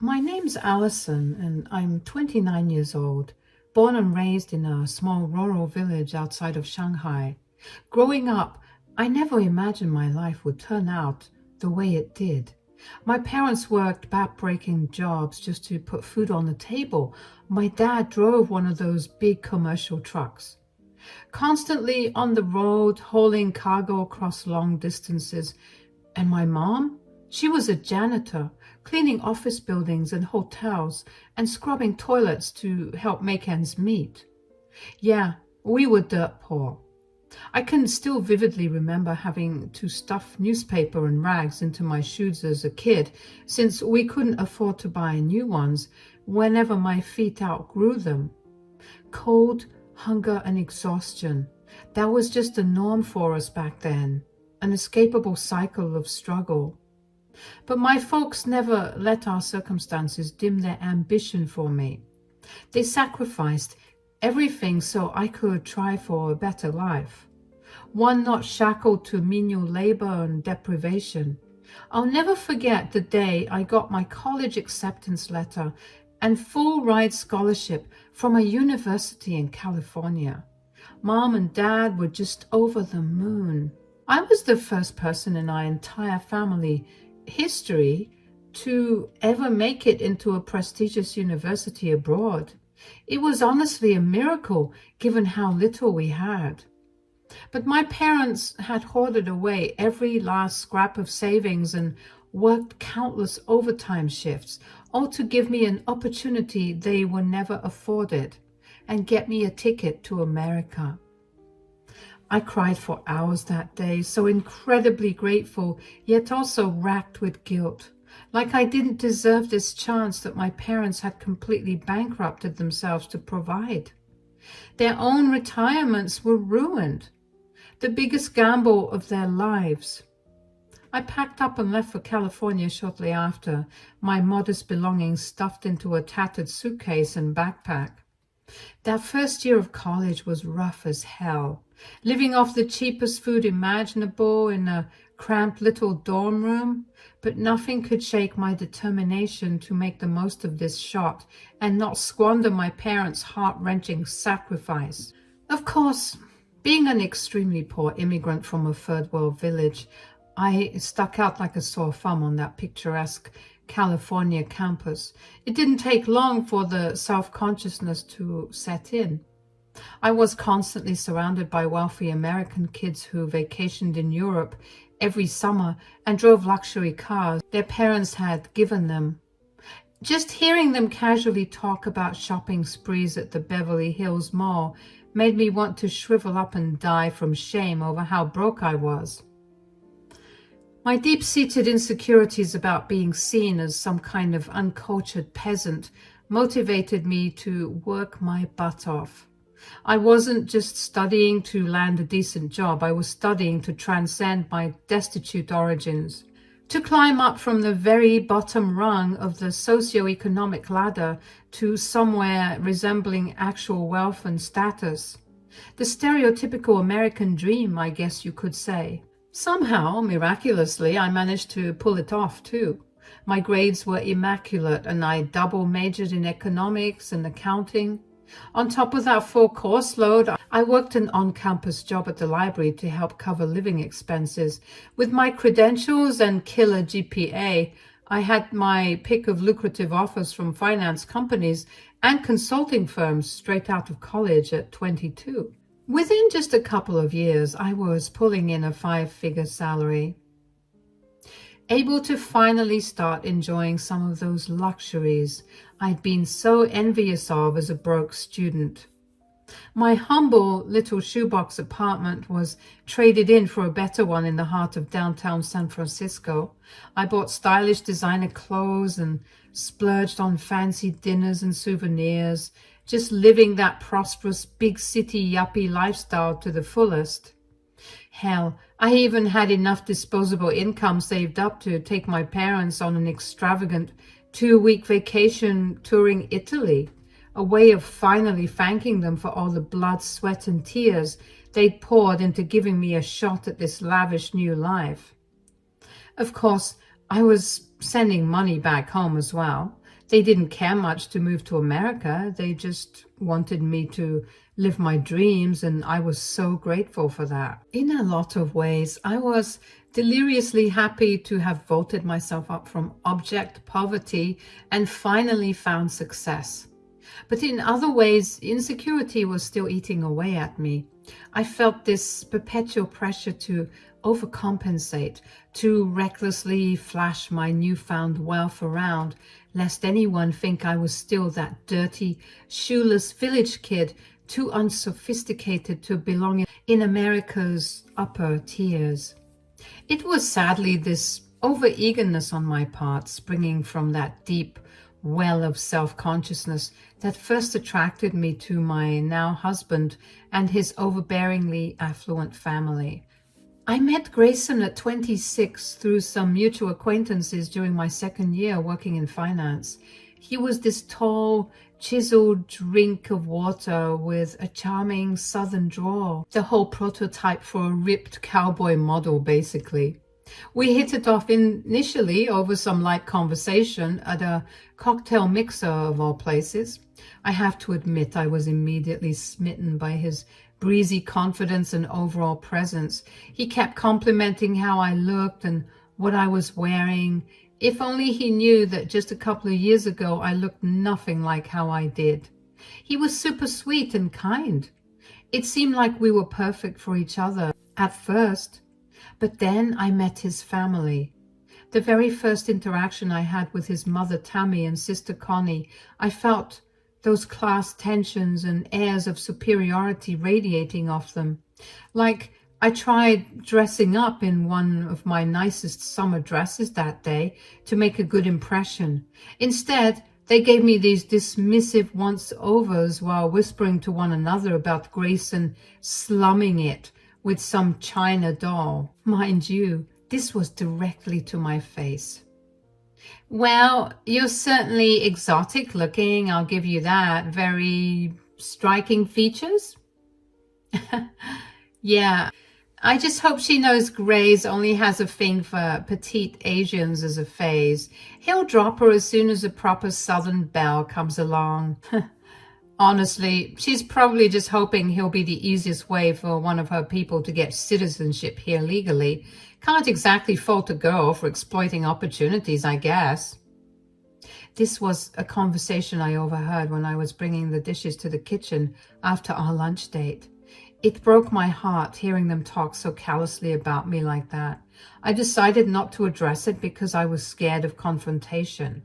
My name's Allison, and I'm 29 years old, born and raised in a small rural village outside of Shanghai. Growing up, I never imagined my life would turn out the way it did. My parents worked backbreaking jobs just to put food on the table. My dad drove one of those big commercial trucks, constantly on the road, hauling cargo across long distances. And my mom? She was a janitor, cleaning office buildings and hotels and scrubbing toilets to help make ends meet. Yeah, we were dirt poor. I can still vividly remember having to stuff newspaper and rags into my shoes as a kid, since we couldn't afford to buy new ones whenever my feet outgrew them. Cold, hunger, and exhaustion. That was just the norm for us back then, an escapable cycle of struggle. But my folks never let our circumstances dim their ambition for me. They sacrificed everything so I could try for a better life, one not shackled to menial labor and deprivation. I'll never forget the day I got my college acceptance letter and full ride scholarship from a university in California. Mom and Dad were just over the moon. I was the first person in our entire family history to ever make it into a prestigious university abroad. It was honestly a miracle given how little we had. But my parents had hoarded away every last scrap of savings and worked countless overtime shifts, all to give me an opportunity they were never afforded and get me a ticket to America. I cried for hours that day, so incredibly grateful, yet also racked with guilt, like I didn't deserve this chance that my parents had completely bankrupted themselves to provide. Their own retirements were ruined, the biggest gamble of their lives. I packed up and left for California shortly after, my modest belongings stuffed into a tattered suitcase and backpack. That first year of college was rough as hell, living off the cheapest food imaginable in a cramped little dorm room, but nothing could shake my determination to make the most of this shot and not squander my parents' heart-wrenching sacrifice. Of course, being an extremely poor immigrant from a third world village, I stuck out like a sore thumb on that picturesque California campus. It didn't take long for the self-consciousness to set in. I was constantly surrounded by wealthy American kids who vacationed in Europe every summer and drove luxury cars their parents had given them. Just hearing them casually talk about shopping sprees at the Beverly Hills Mall made me want to shrivel up and die from shame over how broke I was. My deep-seated insecurities about being seen as some kind of uncultured peasant motivated me to work my butt off. I wasn't just studying to land a decent job, I was studying to transcend my destitute origins, to climb up from the very bottom rung of the socio-economic ladder to somewhere resembling actual wealth and status. The stereotypical American dream, I guess you could say. Somehow, miraculously, I managed to pull it off too. My grades were immaculate and I double majored in economics and accounting. On top of that full course load, I worked an on-campus job at the library to help cover living expenses. With my credentials and killer GPA, I had my pick of lucrative offers from finance companies and consulting firms straight out of college at 22. Within just a couple of years, I was pulling in a 5-figure salary, able to finally start enjoying some of those luxuries I'd been so envious of as a broke student. My humble little shoebox apartment was traded in for a better one in the heart of downtown San Francisco. I bought stylish designer clothes and splurged on fancy dinners and souvenirs, just living that prosperous big city yuppie lifestyle to the fullest. Hell, I even had enough disposable income saved up to take my parents on an extravagant 2-week vacation touring Italy, a way of finally thanking them for all the blood, sweat, and tears they'd poured into giving me a shot at this lavish new life. Of course, I was sending money back home as well. They didn't care much to move to America. They just wanted me to live my dreams, and I was so grateful for that. In a lot of ways, I was deliriously happy to have vaulted myself up from abject poverty and finally found success. But in other ways, insecurity was still eating away at me. I felt this perpetual pressure to overcompensate, to recklessly flash my newfound wealth around, lest anyone think I was still that dirty, shoeless village kid, too unsophisticated to belong in America's upper tiers. It was sadly this over-eagerness on my part, springing from that deep well of self-consciousness, that first attracted me to my now husband and his overbearingly affluent family. I met Grayson at 26 through some mutual acquaintances during my second year working in finance. He was this tall, chiseled drink of water with a charming southern drawl, the whole prototype for a ripped cowboy model, basically. We hit it off initially over some light conversation at a cocktail mixer of all places. I have to admit I was immediately smitten by his breezy confidence and overall presence. He kept complimenting how I looked and what I was wearing. If only he knew that just a couple of years ago I looked nothing like how I did. He was super sweet and kind. It seemed like we were perfect for each other at first. But then I met his family. The very first interaction I had with his mother Tammy and sister Connie, I felt those class tensions and airs of superiority radiating off them. Like I tried dressing up in one of my nicest summer dresses that day to make a good impression. Instead, they gave me these dismissive once-overs while whispering to one another about Grayson slumming it with some China doll. Mind you, this was directly to my face. Well, you're certainly exotic looking, I'll give you that. Very striking features. Yeah, I just hope she knows Grace only has a thing for petite Asians as a phase. He'll drop her as soon as a proper Southern belle comes along. Honestly, she's probably just hoping he'll be the easiest way for one of her people to get citizenship here legally. Can't exactly fault a girl for exploiting opportunities, I guess. This was a conversation I overheard when I was bringing the dishes to the kitchen after our lunch date. It broke my heart hearing them talk so callously about me like that. I decided not to address it because I was scared of confrontation.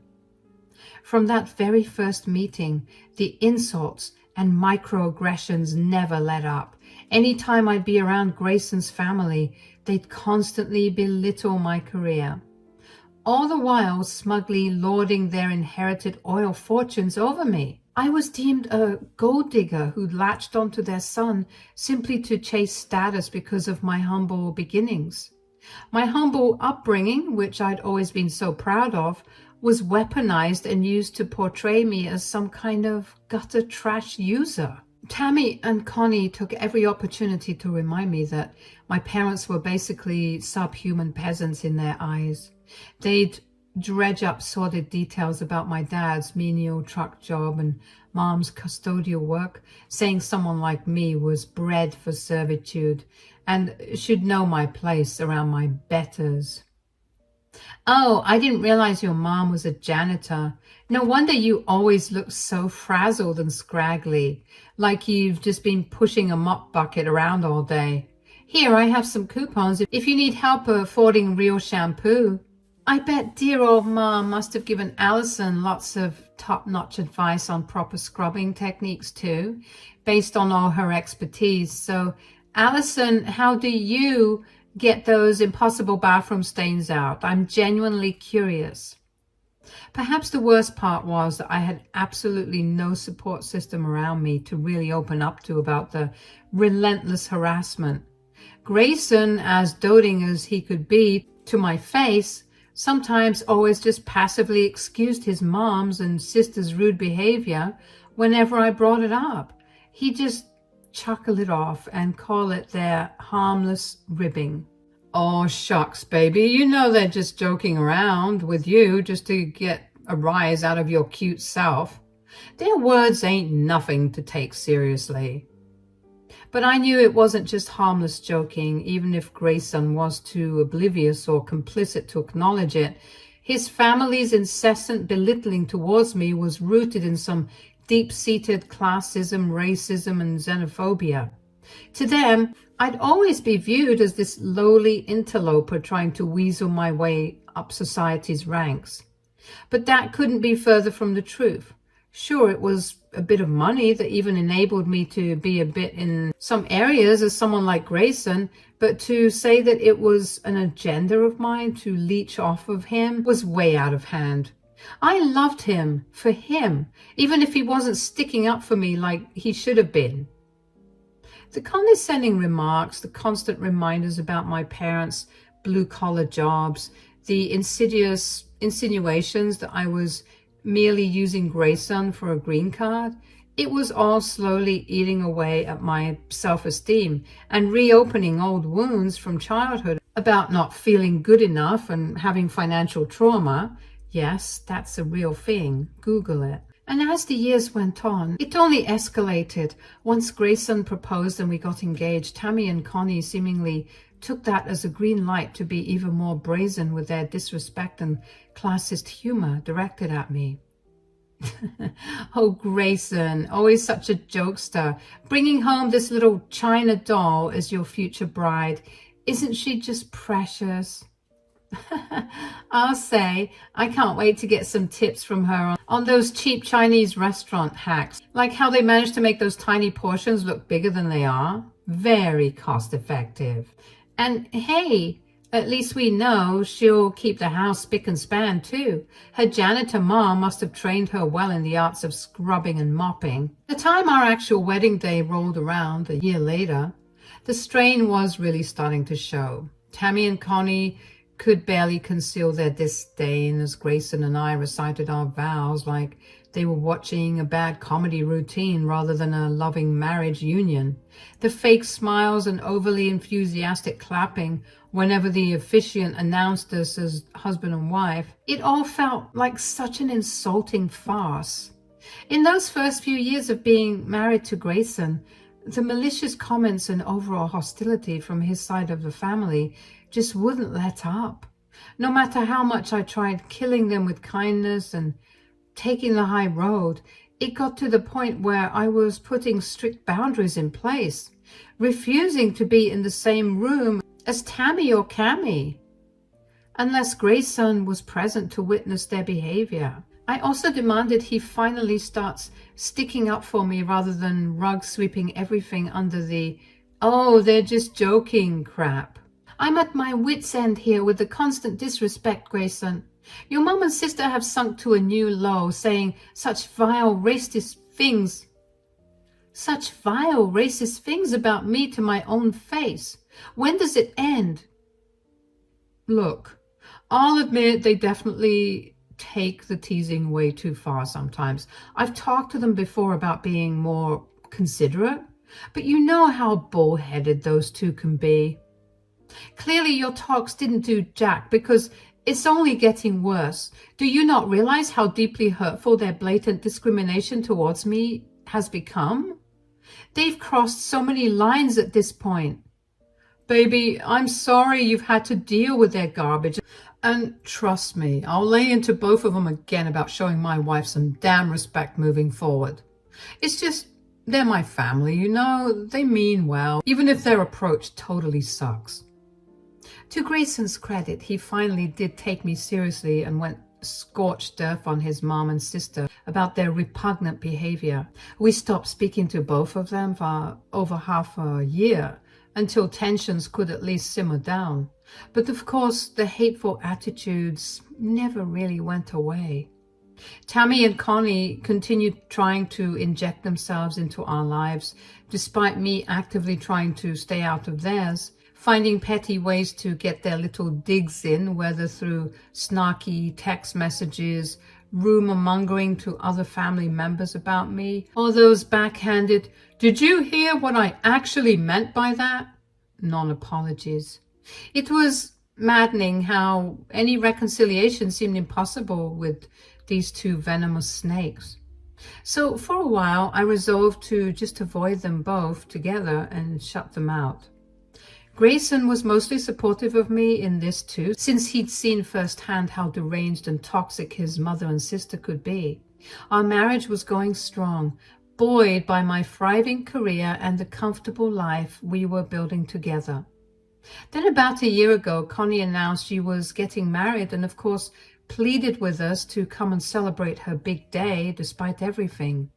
From that very first meeting, the insults and microaggressions never let up. Anytime I'd be around Grayson's family, they'd constantly belittle my career, all the while smugly lording their inherited oil fortunes over me. I was deemed a gold digger who'd latched onto their son simply to chase status because of my humble beginnings. My humble upbringing, which I'd always been so proud of, was weaponized and used to portray me as some kind of gutter trash user. Tammy and Connie took every opportunity to remind me that my parents were basically subhuman peasants in their eyes. They'd dredge up sordid details about my dad's menial truck job and mom's custodial work, saying someone like me was bred for servitude and should know my place around my betters. Oh, I didn't realize your mom was a janitor. No wonder you always look so frazzled and scraggly, like you've just been pushing a mop bucket around all day. Here, I have some coupons if you need help affording real shampoo. I bet dear old Mom must have given Allison lots of top-notch advice on proper scrubbing techniques too, based on all her expertise. So, Allison, how do you get those impossible bathroom stains out? I'm genuinely curious. Perhaps the worst part was that I had absolutely no support system around me to really open up to about the relentless harassment. Grayson, as doting as he could be to my face, sometimes always just passively excused his mom's and sister's rude behavior whenever I brought it up. He just chuckle it off and call it their harmless ribbing. Oh, shucks, baby. You know they're just joking around with you just to get a rise out of your cute self. Their words ain't nothing to take seriously. But I knew it wasn't just harmless joking, even if Grayson was too oblivious or complicit to acknowledge it. His family's incessant belittling towards me was rooted in some deep-seated classism, racism, and xenophobia. To them, I'd always be viewed as this lowly interloper trying to weasel my way up society's ranks. But that couldn't be further from the truth. Sure, it was a bit of money that even enabled me to be a bit in some areas as someone like Grayson, but to say that it was an agenda of mine to leech off of him was way out of hand. I loved him for him, even if he wasn't sticking up for me like he should have been. The condescending remarks, the constant reminders about my parents' blue-collar jobs, the insidious insinuations that I was merely using Grayson for a green card, it was all slowly eating away at my self-esteem and reopening old wounds from childhood about not feeling good enough and having financial trauma. Yes, that's a real thing. Google it. And as the years went on, it only escalated. Once Grayson proposed and we got engaged, Tammy and Connie seemingly took that as a green light to be even more brazen with their disrespect and classist humor directed at me. Oh, Grayson, always such a jokester, bringing home this little China doll as your future bride. Isn't she just precious? I'll say, I can't wait to get some tips from her on those cheap Chinese restaurant hacks, like how they manage to make those tiny portions look bigger than they are. Very cost effective. And hey, at least we know she'll keep the house spick and span too. Her janitor mom must have trained her well in the arts of scrubbing and mopping. The time our actual wedding day rolled around a year later, the strain was really starting to show. Tammy and Connie could barely conceal their disdain as Grayson and I recited our vows like they were watching a bad comedy routine rather than a loving marriage union. The fake smiles and overly enthusiastic clapping whenever the officiant announced us as husband and wife, it all felt like such an insulting farce. In those first few years of being married to Grayson, the malicious comments and overall hostility from his side of the family just wouldn't let up. No matter how much I tried killing them with kindness and taking the high road, it got to the point where I was putting strict boundaries in place, refusing to be in the same room as Tammy or Cammy, unless Grayson was present to witness their behavior. I also demanded he finally starts sticking up for me rather than rug sweeping everything under the, oh, they're just joking crap. I'm at my wit's end here with the constant disrespect, Grayson. Your mom and sister have sunk to a new low, saying such vile racist things about me to my own face. When does it end? Look, I'll admit they definitely take the teasing way too far sometimes. I've talked to them before about being more considerate, but you know how bullheaded those two can be. Clearly your talks didn't do jack because it's only getting worse. Do you not realize how deeply hurtful their blatant discrimination towards me has become? They've crossed so many lines at this point. Baby, I'm sorry you've had to deal with their garbage. And trust me, I'll lay into both of them again about showing my wife some damn respect moving forward. It's just, they're my family, you know, they mean well, even if their approach totally sucks. To Grayson's credit, he finally did take me seriously and went scorched earth on his mom and sister about their repugnant behavior. We stopped speaking to both of them for over half a year until tensions could at least simmer down. But of course, the hateful attitudes never really went away. Tammy and Connie continued trying to inject themselves into our lives, despite me actively trying to stay out of theirs, finding petty ways to get their little digs in, whether through snarky text messages, rumor mongering to other family members about me, or those backhanded, "Did you hear what I actually meant by that?" non-apologies. It was maddening how any reconciliation seemed impossible with these two venomous snakes. So for a while, I resolved to just avoid them both together and shut them out. Grayson was mostly supportive of me in this too, since he'd seen firsthand how deranged and toxic his mother and sister could be. Our marriage was going strong, buoyed by my thriving career and the comfortable life we were building together. Then about a year ago, Connie announced she was getting married and of course pleaded with us to come and celebrate her big day despite everything.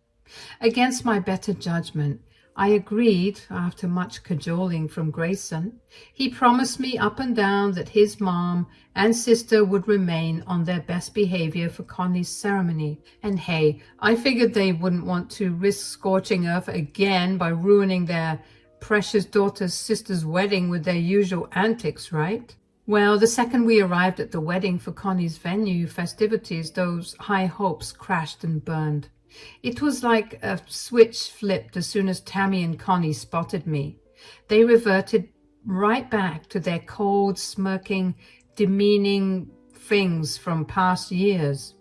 Against my better judgment, I agreed after much cajoling from Grayson. He promised me up and down that his mom and sister would remain on their best behavior for Connie's ceremony. And hey, I figured they wouldn't want to risk scorching earth again by ruining their precious daughter's sister's wedding with their usual antics, right? Well, the second we arrived at the wedding for Connie's venue festivities, those high hopes crashed and burned. It was like a switch flipped as soon as Tammy and Connie spotted me. They reverted right back to their cold, smirking, demeaning things from past years,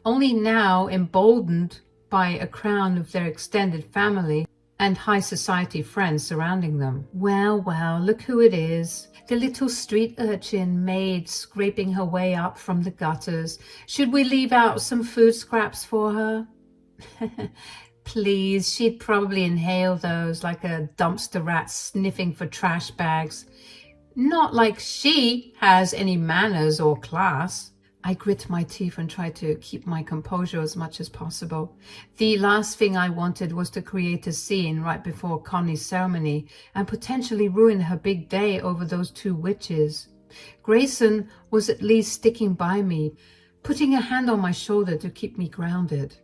only now emboldened by a crown of their extended family and high society friends surrounding them. Well, well, look who it is. The little street urchin maid scraping her way up from the gutters. Should we leave out some food scraps for her? Please, she'd probably inhale those like a dumpster rat sniffing for trash bags. Not like she has any manners or class. I grit my teeth and try to keep my composure as much as possible. The last thing I wanted was to create a scene right before Connie's ceremony and potentially ruin her big day over those two witches. Grayson was at least sticking by me, putting a hand on my shoulder to keep me grounded.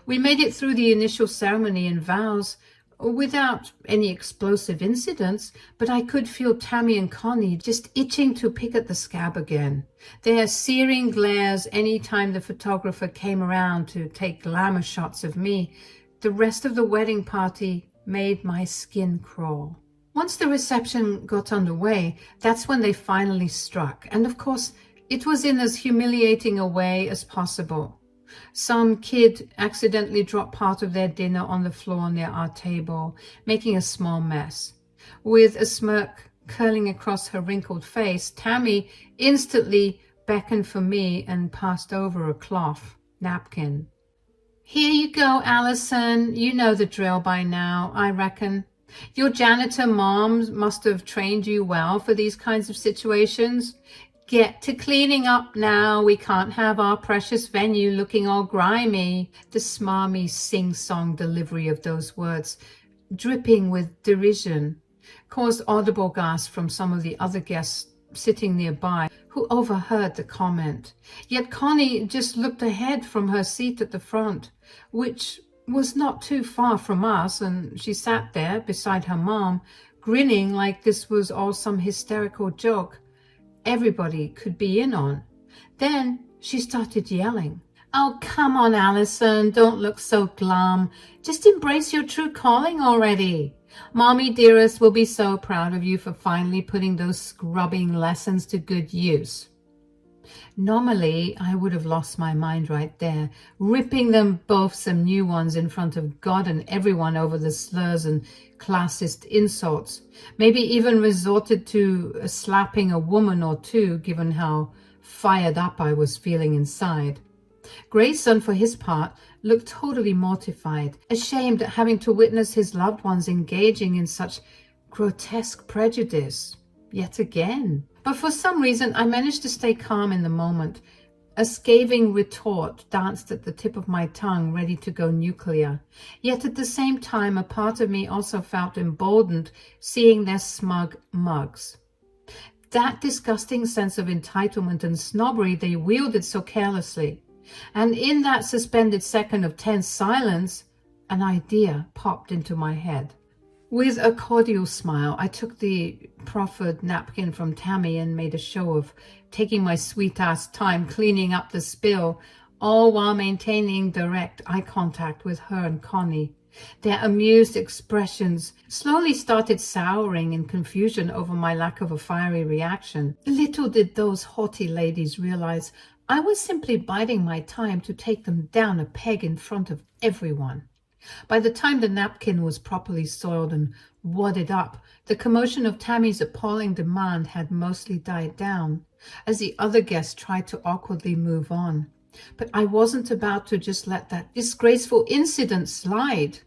We made it through the initial ceremony and vows without any explosive incidents, but I could feel Tammy and Connie just itching to pick at the scab again. Their searing glares any time the photographer came around to take glamour shots of me. The rest of the wedding party made my skin crawl. Once the reception got underway, that's when they finally struck, and of course it was in as humiliating a way as possible. Some kid accidentally dropped part of their dinner on the floor near our table, making a small mess. With a smirk curling across her wrinkled face, Tammy instantly beckoned for me and passed over a cloth napkin. Here you go, Allison. You know the drill by now, I reckon. Your janitor mom must have trained you well for these kinds of situations. Get to cleaning up now. We can't have our precious venue looking all grimy. The smarmy sing-song delivery of those words, dripping with derision, caused audible gasps from some of the other guests sitting nearby who overheard the comment. Yet Connie just looked ahead from her seat at the front, which was not too far from us, and she sat there beside her mom, grinning like this was all some hysterical joke everybody could be in on. Then she started yelling. Oh, come on, Allison, don't look so glum. Just embrace your true calling already. Mommy dearest will be so proud of you for finally putting those scrubbing lessons to good use. Normally, I would have lost my mind right there, ripping them both some new ones in front of God and everyone over the slurs and classist insults, maybe even resorted to slapping a woman or two, given how fired up I was feeling inside. Grayson, for his part, looked totally mortified, ashamed at having to witness his loved ones engaging in such grotesque prejudice, yet again. But for some reason, I managed to stay calm in the moment. A scathing retort danced at the tip of my tongue, ready to go nuclear. Yet at the same time, a part of me also felt emboldened, seeing their smug mugs. That disgusting sense of entitlement and snobbery they wielded so carelessly. And in that suspended second of tense silence, an idea popped into my head. With a cordial smile, I took the proffered napkin from Tammy and made a show of taking my sweet-ass time cleaning up the spill, all while maintaining direct eye contact with her and Connie. Their amused expressions slowly started souring in confusion over my lack of a fiery reaction. Little did those haughty ladies realize I was simply biding my time to take them down a peg in front of everyone. By the time the napkin was properly soiled and wadded up, the commotion of Tammy's appalling demand had mostly died down, as the other guests tried to awkwardly move on. But I wasn't about to just let that disgraceful incident slide.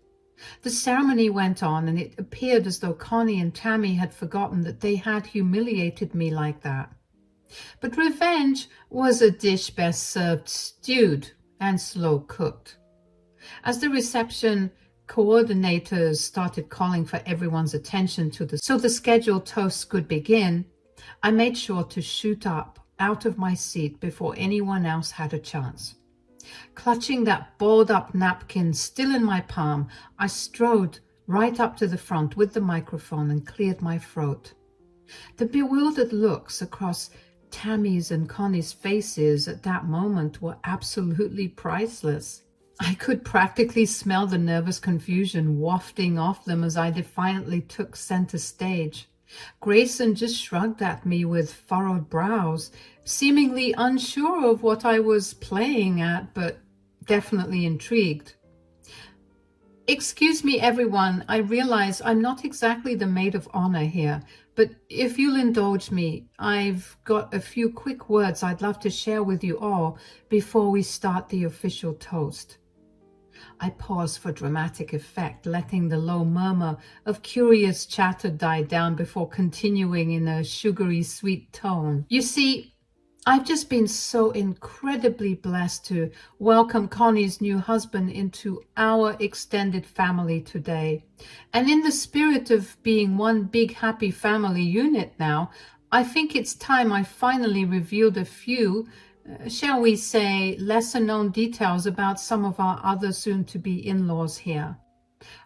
The ceremony went on, and it appeared as though Connie and Tammy had forgotten that they had humiliated me like that. But revenge was a dish best served stewed and slow cooked. As the reception coordinators started calling for everyone's attention so the scheduled toasts could begin, I made sure to shoot up out of my seat before anyone else had a chance. Clutching that balled up napkin still in my palm, I strode right up to the front with the microphone and cleared my throat. The bewildered looks across Tammy's and Connie's faces at that moment were absolutely priceless. I could practically smell the nervous confusion wafting off them as I defiantly took center stage. Grayson just shrugged at me with furrowed brows, seemingly unsure of what I was playing at, but definitely intrigued. "Excuse me, everyone. I realize I'm not exactly the maid of honor here, but if you'll indulge me, I've got a few quick words I'd love to share with you all before we start the official toast." I paused for dramatic effect, letting the low murmur of curious chatter die down before continuing in a sugary sweet tone. "You see, I've just been so incredibly blessed to welcome Connie's new husband into our extended family today. And in the spirit of being one big happy family unit now, I think it's time I finally revealed a few, shall we say, lesser-known details about some of our other soon-to-be in-laws here."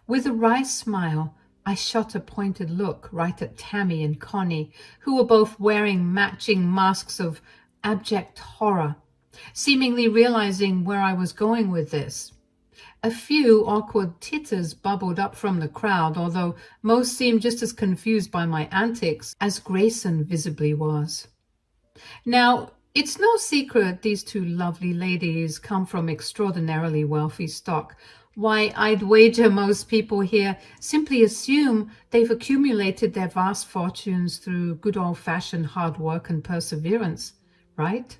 With a wry smile, I shot a pointed look right at Tammy and Connie, who were both wearing matching masks of abject horror, seemingly realizing where I was going with this. A few awkward titters bubbled up from the crowd, although most seemed just as confused by my antics as Grayson visibly was. Now, it's no secret these two lovely ladies come from extraordinarily wealthy stock. Why, I'd wager most people here simply assume they've accumulated their vast fortunes through good old-fashioned hard work and perseverance, right?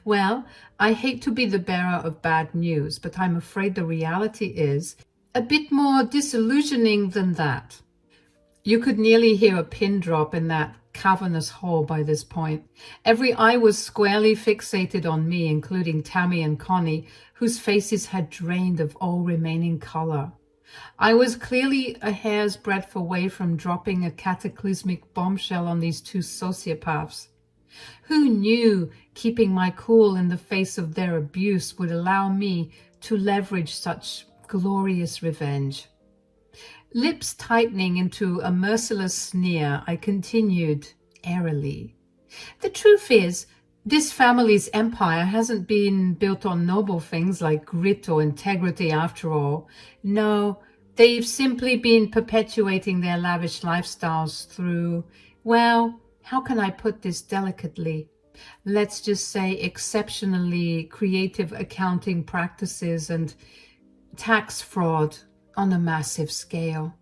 Well, I hate to be the bearer of bad news, but I'm afraid the reality is a bit more disillusioning than that. You could nearly hear a pin drop in that cavernous hole by this point. Every eye was squarely fixated on me, including Tammy and Connie, whose faces had drained of all remaining color. I was clearly a hair's breadth away from dropping a cataclysmic bombshell on these two sociopaths. Who knew keeping my cool in the face of their abuse would allow me to leverage such glorious revenge? Lips tightening into a merciless sneer, I continued airily. "The truth is, this family's empire hasn't been built on noble things like grit or integrity after all. No, they've simply been perpetuating their lavish lifestyles through, well, how can I put this delicately? Let's just say exceptionally creative accounting practices and tax fraud on a massive scale."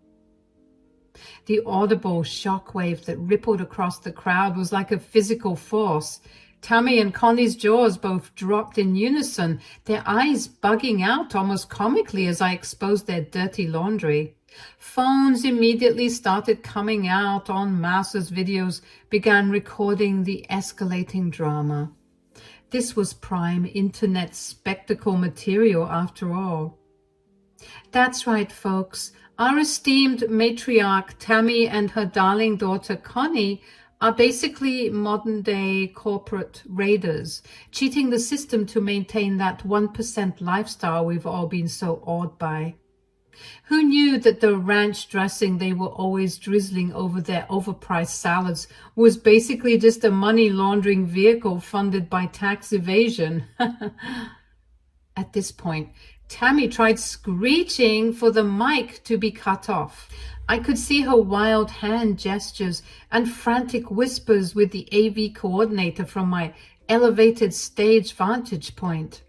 The audible shockwave that rippled across the crowd was like a physical force. Tammy and Connie's jaws both dropped in unison, their eyes bugging out almost comically as I exposed their dirty laundry. Phones immediately started coming out en masse as videos began recording the escalating drama. This was prime internet spectacle material after all. That's right, folks. Our esteemed matriarch Tammy and her darling daughter Connie are basically modern-day corporate raiders, cheating the system to maintain that 1% lifestyle we've all been so awed by. Who knew that the ranch dressing they were always drizzling over their overpriced salads was basically just a money laundering vehicle funded by tax evasion? At this point, Tammy tried screeching for the mic to be cut off. I could see her wild hand gestures and frantic whispers with the AV coordinator from my elevated stage vantage point.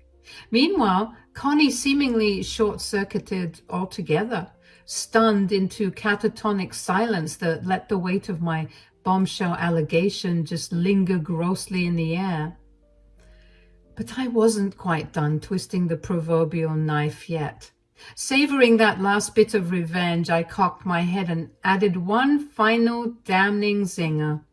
Meanwhile, Connie seemingly short-circuited altogether, stunned into catatonic silence that let the weight of my bombshell allegation just linger grossly in the air. But I wasn't quite done twisting the proverbial knife yet. Savoring that last bit of revenge, I cocked my head and added one final damning zinger.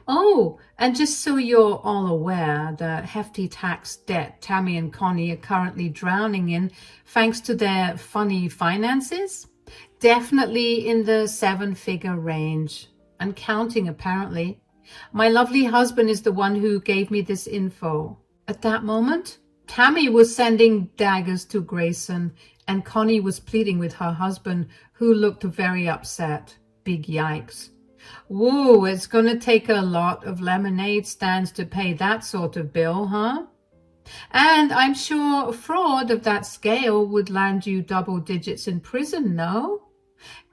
Oh, and just so you're all aware, the hefty tax debt Tammy and Connie are currently drowning in, thanks to their funny finances, definitely in the 7-figure range, and counting apparently. My lovely husband is the one who gave me this info. At that moment, Tammy was sending daggers to Grayson, and Connie was pleading with her husband, who looked very upset. Big yikes. Whoa, it's going to take a lot of lemonade stands to pay that sort of bill, huh? And I'm sure fraud of that scale would land you double digits in prison, no?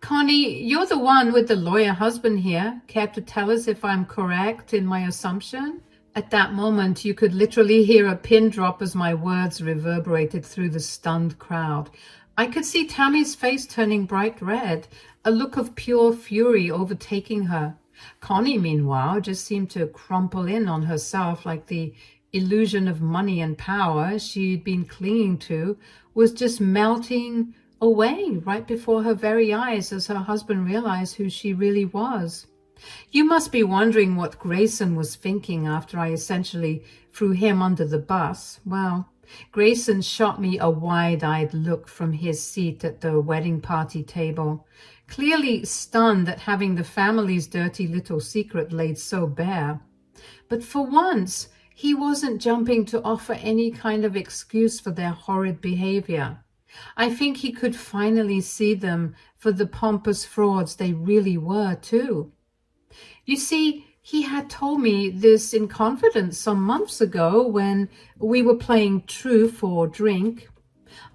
Connie, you're the one with the lawyer husband here. Care to tell us if I'm correct in my assumption? At that moment, you could literally hear a pin drop as my words reverberated through the stunned crowd. I could see Tammy's face turning bright red, a look of pure fury overtaking her. Connie, meanwhile, just seemed to crumple in on herself like the illusion of money and power she'd been clinging to was just melting away right before her very eyes as her husband realized who she really was. You must be wondering what Grayson was thinking after I essentially threw him under the bus. Well, Grayson shot me a wide-eyed look from his seat at the wedding party table, clearly stunned at having the family's dirty little secret laid so bare. But for once, he wasn't jumping to offer any kind of excuse for their horrid behavior. I think he could finally see them for the pompous frauds they really were, too. You see, he had told me this in confidence some months ago when we were playing Truth or Drink.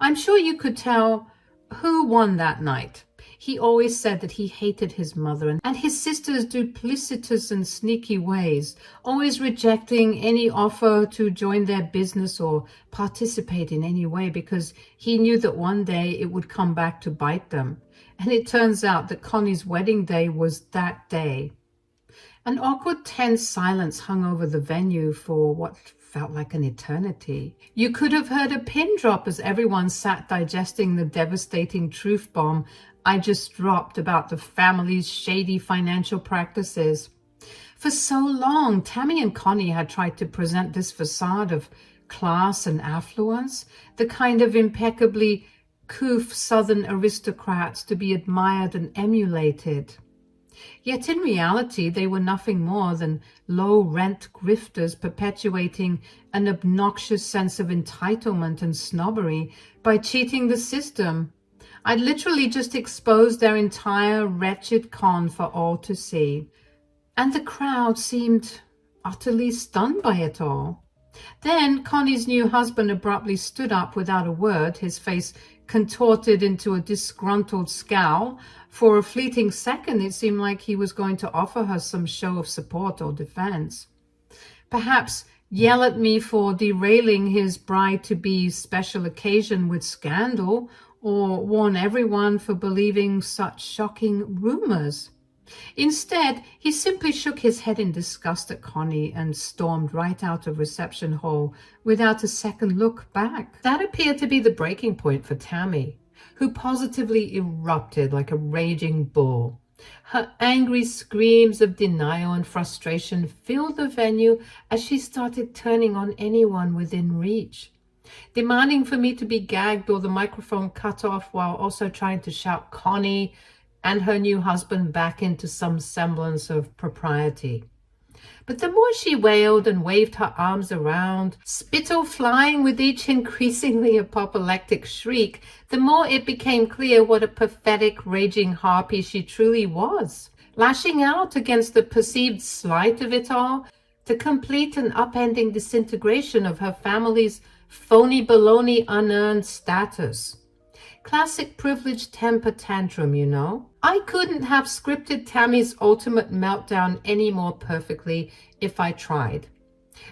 I'm sure you could tell who won that night. He always said that he hated his mother and his sister's duplicitous and sneaky ways, always rejecting any offer to join their business or participate in any way because he knew that one day it would come back to bite them. And it turns out that Connie's wedding day was that day. An awkward, tense silence hung over the venue for what felt like an eternity. You could have heard a pin drop as everyone sat digesting the devastating truth bomb I just dropped about the family's shady financial practices. For so long, Tammy and Connie had tried to present this facade of class and affluence, the kind of impeccably couth Southern aristocrats to be admired and emulated. Yet in reality, they were nothing more than low-rent grifters perpetuating an obnoxious sense of entitlement and snobbery by cheating the system. I'd literally just exposed their entire wretched con for all to see. And the crowd seemed utterly stunned by it all. Then Connie's new husband abruptly stood up without a word, his face contorted into a disgruntled scowl. For a fleeting second, it seemed like he was going to offer her some show of support or defense. Perhaps yell at me for derailing his bride-to-be special occasion with scandal, or warn everyone for believing such shocking rumors. Instead, he simply shook his head in disgust at Connie and stormed right out of reception hall without a second look back. That appeared to be the breaking point for Tammy, who positively erupted like a raging bull. Her angry screams of denial and frustration filled the venue as she started turning on anyone within reach, demanding for me to be gagged or the microphone cut off, while also trying to shout Connie and her new husband back into some semblance of propriety. But the more she wailed and waved her arms around, spittle flying with each increasingly apoplectic shriek, the more it became clear what a pathetic, raging harpy she truly was. Lashing out against the perceived slight of it all, the complete and upending disintegration of her family's Phony baloney unearned status. Classic privileged temper tantrum, you know. I couldn't have scripted Tammy's ultimate meltdown any more perfectly if I tried.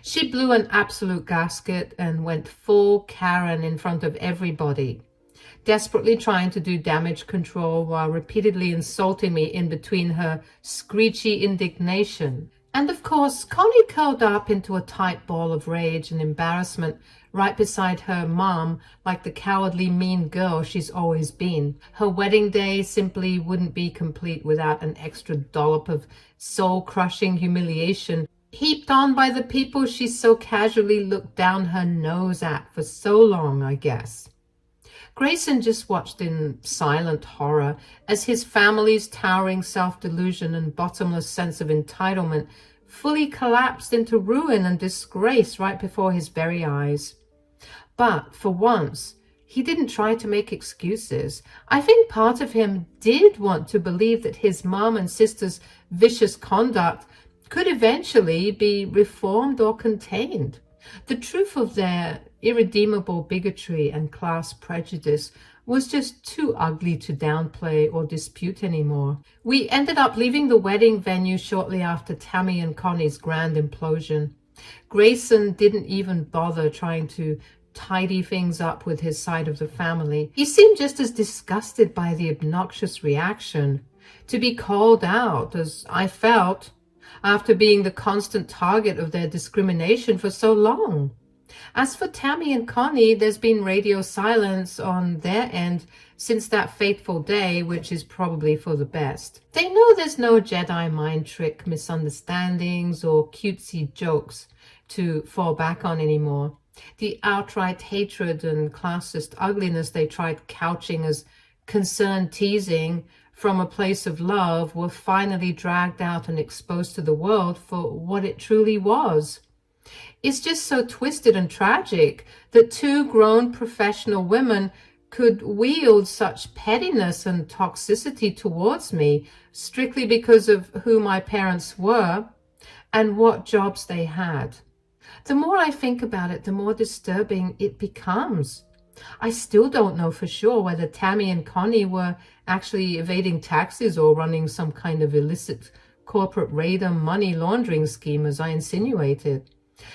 She blew an absolute gasket and went full Karen in front of everybody, desperately trying to do damage control while repeatedly insulting me in between her screechy indignation. And of course, Connie curled up into a tight ball of rage and embarrassment right beside her mom, like the cowardly mean girl she's always been. Her wedding day simply wouldn't be complete without an extra dollop of soul-crushing humiliation heaped on by the people she so casually looked down her nose at for so long, I guess. Grayson just watched in silent horror as his family's towering self-delusion and bottomless sense of entitlement fully collapsed into ruin and disgrace right before his very eyes. But for once, he didn't try to make excuses. I think part of him did want to believe that his mom and sister's vicious conduct could eventually be reformed or contained. The truth of their irredeemable bigotry and class prejudice was just too ugly to downplay or dispute anymore. We ended up leaving the wedding venue shortly after Tammy and Connie's grand implosion. Grayson didn't even bother trying to tidy things up with his side of the family. He seemed just as disgusted by the obnoxious reaction, to be called out as I felt after being the constant target of their discrimination for so long. As for Tammy and Connie, there's been radio silence on their end since that fateful day, which is probably for the best. They know there's no Jedi mind trick misunderstandings or cutesy jokes to fall back on anymore. The outright hatred and classist ugliness they tried couching as concerned teasing from a place of love were finally dragged out and exposed to the world for what it truly was. It's just so twisted and tragic that two grown professional women could wield such pettiness and toxicity towards me strictly because of who my parents were and what jobs they had. The more I think about it, the more disturbing it becomes. I still don't know for sure whether Tammy and Connie were actually evading taxes or running some kind of illicit corporate raider money laundering scheme, as I insinuated.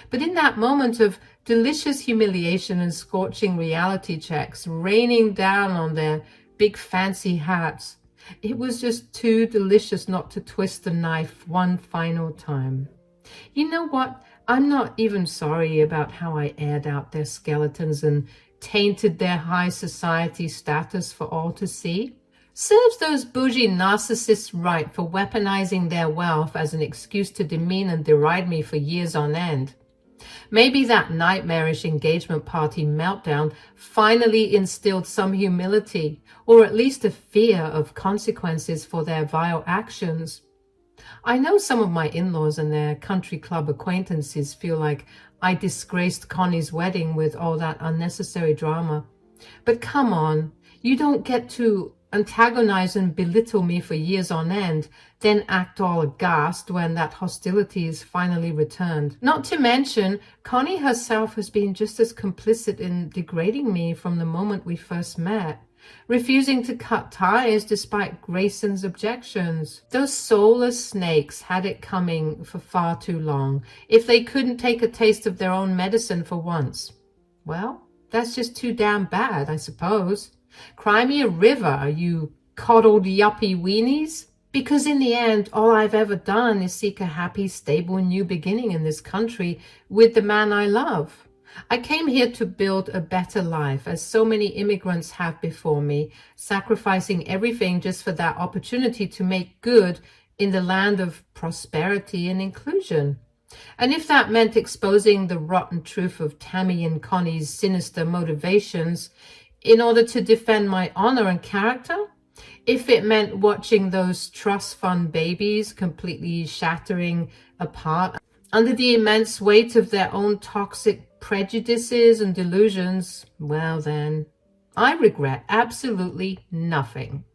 But in that moment of delicious humiliation and scorching reality checks raining down on their big fancy hats, it was just too delicious not to twist the knife one final time. You know what? I'm not even sorry about how I aired out their skeletons and tainted their high society status for all to see. Serves those bougie narcissists right for weaponizing their wealth as an excuse to demean and deride me for years on end. Maybe that nightmarish engagement party meltdown finally instilled some humility, or at least a fear of consequences for their vile actions. I know some of my in-laws and their country club acquaintances feel like I disgraced Connie's wedding with all that unnecessary drama. But come on, you don't get to antagonize and belittle me for years on end, then act all aghast when that hostility is finally returned. Not to mention, Connie herself has been just as complicit in degrading me from the moment we first met, refusing to cut ties despite Grayson's objections. Those soulless snakes had it coming for far too long. If they couldn't take a taste of their own medicine for once, well, that's just too damn bad, I suppose. Cry me a river, you coddled yuppie weenies. Because in the end, all I've ever done is seek a happy, stable new beginning in this country with the man I love. I came here to build a better life, as so many immigrants have before me, sacrificing everything just for that opportunity to make good in the land of prosperity and inclusion. And if that meant exposing the rotten truth of Tammy and Connie's sinister motivations in order to defend my honor and character, if it meant watching those trust fund babies completely shattering apart under the immense weight of their own toxic prejudices and delusions, well then, I regret absolutely nothing.